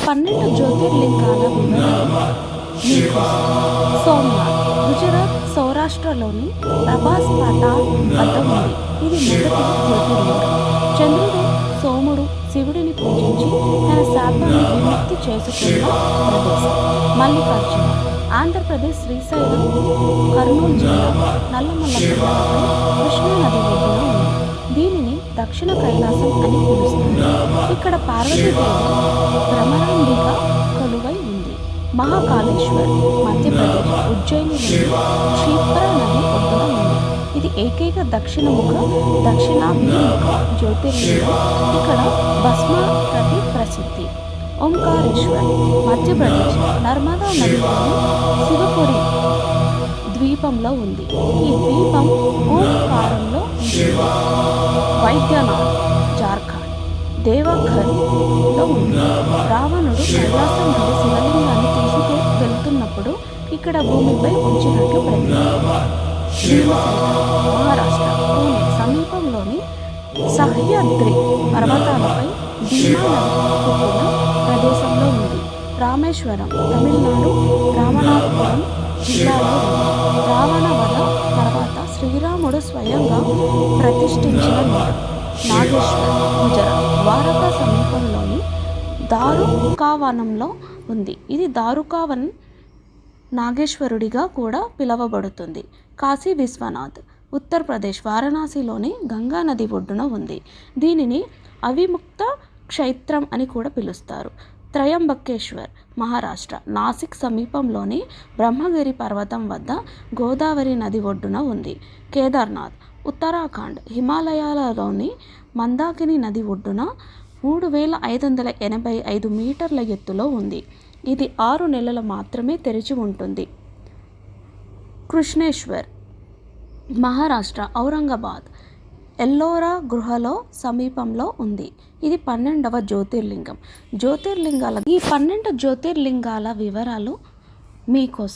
12 జ్యోతిర్లింగాల వివరాలు మీకోసం. సోమనాథ్ గుజరాత్ సౌరాష్ట్రలోని ప్రభాస్ పటాన్ వద్ద ఉంది. ఇది మొదటి జ్యోతిర్లింగం. చంద్రుడు సోముడు శివుడిని పూజించి తన శాపాన్ని విముక్తి చేసుకున్న ప్రదేశం. మల్లికార్జున ఆంధ్రప్రదేశ్ శ్రీశైలం కర్నూలు జిల్లా నల్లమల్ల కొండలపై కృష్ణానది ఒడ్డున ఉంది. దీనిని దక్షిణ కైలాసం అని పిలుస్తారు. ఇక్కడ పార్వతీదేవి భ్రమరాంబిగా కొలువై ఉంది. మహాకాళేశ్వర్ మధ్యప్రదేశ్ ఉజ్జయినిలోని క్షిప్రా నది ఒడ్డున ఉంది. ఇది ఏకైక దక్షిణాభిముఖ జ్యోతిర్లింగం. ఇక్కడ భస్మారతి ప్రసిద్ధి. ఓంకారేశ్వర్ మధ్యప్రదేశ్ నర్మదా నదిలోని శివపురి ద్వీపంలో ఉంది. ఈ ద్వీపం ఓంకారంలో ఉంది. వైద్యనాథ్ జార్ఖండ్ దేవఘర్లో ఉంది. రావణుడు కైలాసం నుండి శివలింగాన్ని తీసుకు వెళ్తున్నప్పుడు ఇక్కడ భూమిపై ఉంచినట్లు ప్రతీతి. భీమశంకర్ మహారాష్ట్ర పూణే సమీపంలోని సహ్యాద్రి పర్వతాలపై భీమా నది పుట్టిన ప్రదేశంలో ఉంది. రామేశ్వరం తమిళనాడు రామనాథపురం జిల్లాలో ఉంది. రావణ వధ తర్వాత శ్రీరాముడు స్వయంగా ప్రతిష్ఠించిన నేల. నాగేశ్వర్ గుజరాత్ ద్వారకా సమీపంలోని దారుకావనంలో ఉంది. ఇది దారుకావన్ నాగేశ్వరుడిగా కూడా పిలువబడుతుంది. కాశీ విశ్వనాథ్ ఉత్తరప్రదేశ్ వారణాసిలోని గంగా నది ఒడ్డున ఉంది. దీనిని అవిముక్త క్షేత్రం అని కూడా పిలుస్తారు. త్రయంబకేశ్వర్ మహారాష్ట్ర నాసిక్ సమీపంలోని బ్రహ్మగిరి పర్వతం వద్ద గోదావరి నది ఒడ్డున ఉంది. కేదార్నాథ్ ఉత్తరాఖండ్ హిమాలయాలలోని మందాకిని నది ఒడ్డున 3585 మీటర్ల ఎత్తులో ఉంది. ఇది 6 నెలలు మాత్రమే తెరిచి ఉంటుంది. కృష్ణేశ్వర్ మహారాష్ట్ర ఔరంగాబాద్ ఎల్లోరా గుహలో సమీపంలో ఉంది. ఇది 12వ జ్యోతిర్లింగం. ఈ 12 జ్యోతిర్లింగాల వివరాలు మీకోసం.